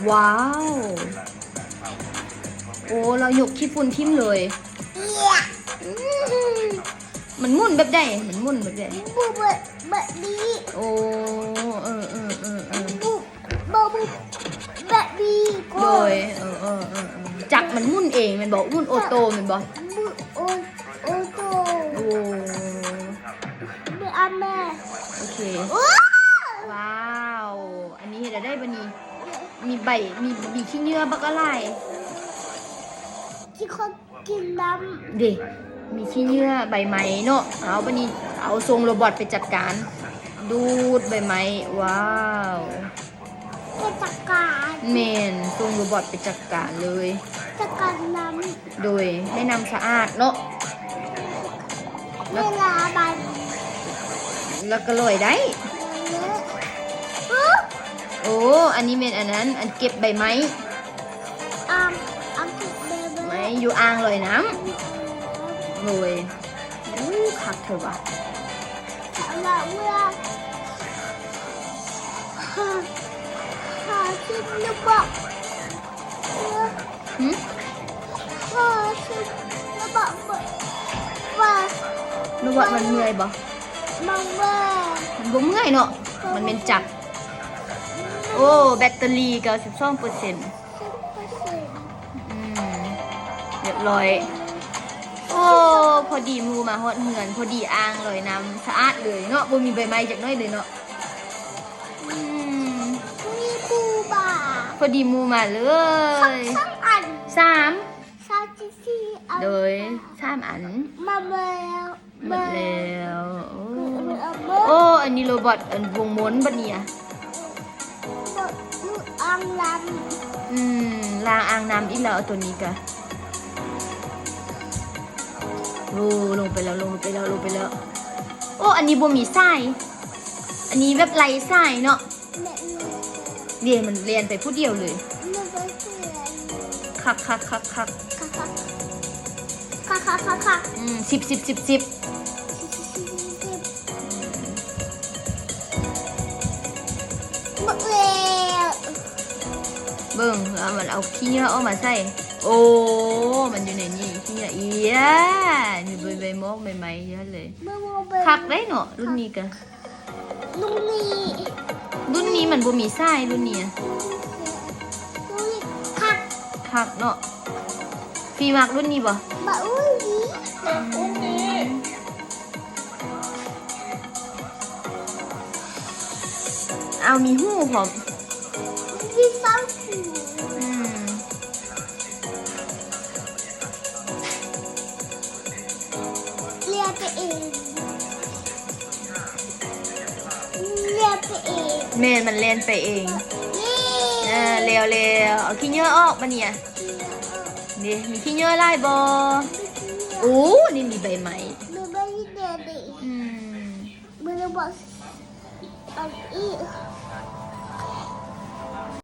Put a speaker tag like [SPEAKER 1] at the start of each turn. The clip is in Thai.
[SPEAKER 1] ว้าวโอ้เรายกขี้ฝุ่นทิ่มเลยอืมมันมุ่นแบบใดมันมุ่นแบบใด
[SPEAKER 2] บุบแบบนี้
[SPEAKER 1] โอ้
[SPEAKER 2] บุแบบนี้
[SPEAKER 1] โดยจักมันมุ่นเองมันบอกมุ่นโอโตมันบอก
[SPEAKER 2] บุโอโต
[SPEAKER 1] โอ้
[SPEAKER 2] แม่แม่
[SPEAKER 1] โอเคว้าวอันนี้เราได้บันนี้มีใบมีขี้เยื่อบักอะไร
[SPEAKER 2] ที่คนกินน้
[SPEAKER 1] ำเด็มีขี้เยื่อใบไม้เนาะเอาบันนี้เอาทรงโรบอทไปจัดการดูดใบไม้ว้าว
[SPEAKER 2] เป็นจักการ
[SPEAKER 1] เมนทรงโรบอทไปจัดการเลย
[SPEAKER 2] จักการน้
[SPEAKER 1] ำโดยให้น้ำสะอาดเนาะ
[SPEAKER 2] เวลาบัน
[SPEAKER 1] แล้วก็ลอยได้โอ้อันนี้เป็นอันนั้นอันเก็บใบไม้
[SPEAKER 2] เก็บใบ
[SPEAKER 1] ไม้อยู่อ่างลอยน้ำโดยคักเถอะวะ
[SPEAKER 2] แล้วเมื่อหาชิ้นลูกบอกหาชิ้นลูกบอกว่า
[SPEAKER 1] นึกว่ามันเมื่อยบ่
[SPEAKER 2] มันเมื่อย
[SPEAKER 1] มันบ่เมื่อยเนาะมันเป็นจักรโอ้แบตเตอรี่92%เรียบร้อยโอ้พอดีมูมาฮอดเหือนพอดีอ่างลอยน้ำสะอาดเลยเนาะบ่มีใบไม้จักน้อยเลยเนาะ
[SPEAKER 2] มีปูบ่า
[SPEAKER 1] พอดีมูมาเลย3
[SPEAKER 2] อัน
[SPEAKER 1] โดย3อัน
[SPEAKER 2] มาแล้ว
[SPEAKER 1] หมดแล้วโอ้อันนี้โรบอทอันวงม้วนปะเนี่ย
[SPEAKER 2] อ่างน้
[SPEAKER 1] ำล้างอ่างน้ำอีกแล้วเอาตัวนี้กะโอ้ลงไปแล้วโอ้อันนี้บ่มีทรายอันนี้แบบไร้ทรายเนาะเรียนมันเรียนไปผู้เดียวเลยคัก10
[SPEAKER 2] หมดแล้ว
[SPEAKER 1] เบิ่งแล้วมันเอาขี้เยื่อออกมาใส่โอ้มันอยู่ในนี่ขี้เยื่ออีมีใบมอกใบไม้เยอะเลยคักได้เนาะรุ่นนี้กะรุ่นนี้มันบ่มีทรายรุ่นนี้คักเนาะฟีมักรุ่นนี้บ่เอามีหู้พร้อม
[SPEAKER 2] ที่ซ้ำเรียกไปเอง
[SPEAKER 1] แม่มันเล่นไปเองเร็วเอาขี้เยื่อออกมาเนี่ยนี่มีขี้เยื่อไล่บอโอ้นี่มีใบไม้
[SPEAKER 2] มือบอกอันอี